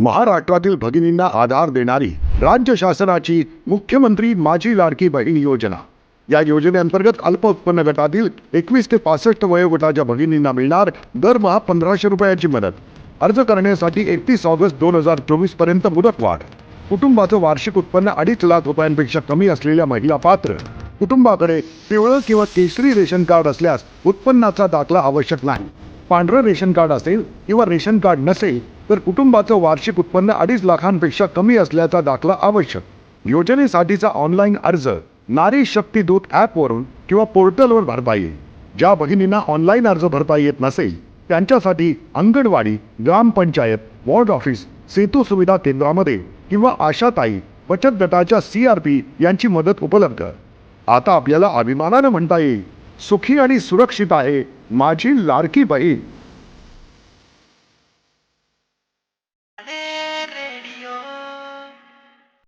महाराष्ट्रातील भगिनींना आधार देणारी राज्य शासनाची मुख्यमंत्री माझी लाडकी बहीण योजना. या योजनेअंतर्गत अल्प उत्पन्न गटातील 21 ते 65 वयोगटाच्या भगिनींना मिळणार दरमहा 1500 रुपयाची मदत. अर्ज करण्यासाठी 31 ऑगस्ट 2024 पर्यंत मुदतवाढ. कुटुंबाचं वार्षिक उत्पन्न 2.5 लाख रुपयांपेक्षा कमी असलेल्या महिला पात्र. कुटुंबाकडे पिवळं किंवा केशरी रेशन कार्ड असल्यास उत्पन्नाचा दाखला आवश्यक नाही. पांढरं रेशन कार्ड असेल किंवा रेशन कार्ड नसेल तर कुटुंबाचं वार्षिक उत्पन्न 2.5 लाखांपेक्षा कमी असल्याचा दाखला आवश्यक. योजनेसाठीचा ऑनलाईन अर्ज नारी शक्ती दूत ॲपवरून किंवा पोर्टलवर भरता येईल. ज्या भगिनींना ऑनलाईन अर्ज भरता येत नसेल त्यांच्यासाठी अंगणवाडी, ग्रामपंचायत, वॉर्ड ऑफिस, सेतू सुविधा केंद्रामध्ये किंवा आशाताई बचत गटाच्या CRP यांची मदत उपलब्ध. आता आपल्याला अभिमानानं म्हणता येईल, सुखी आणि सुरक्षित आहे माझी लाडकी बहीण.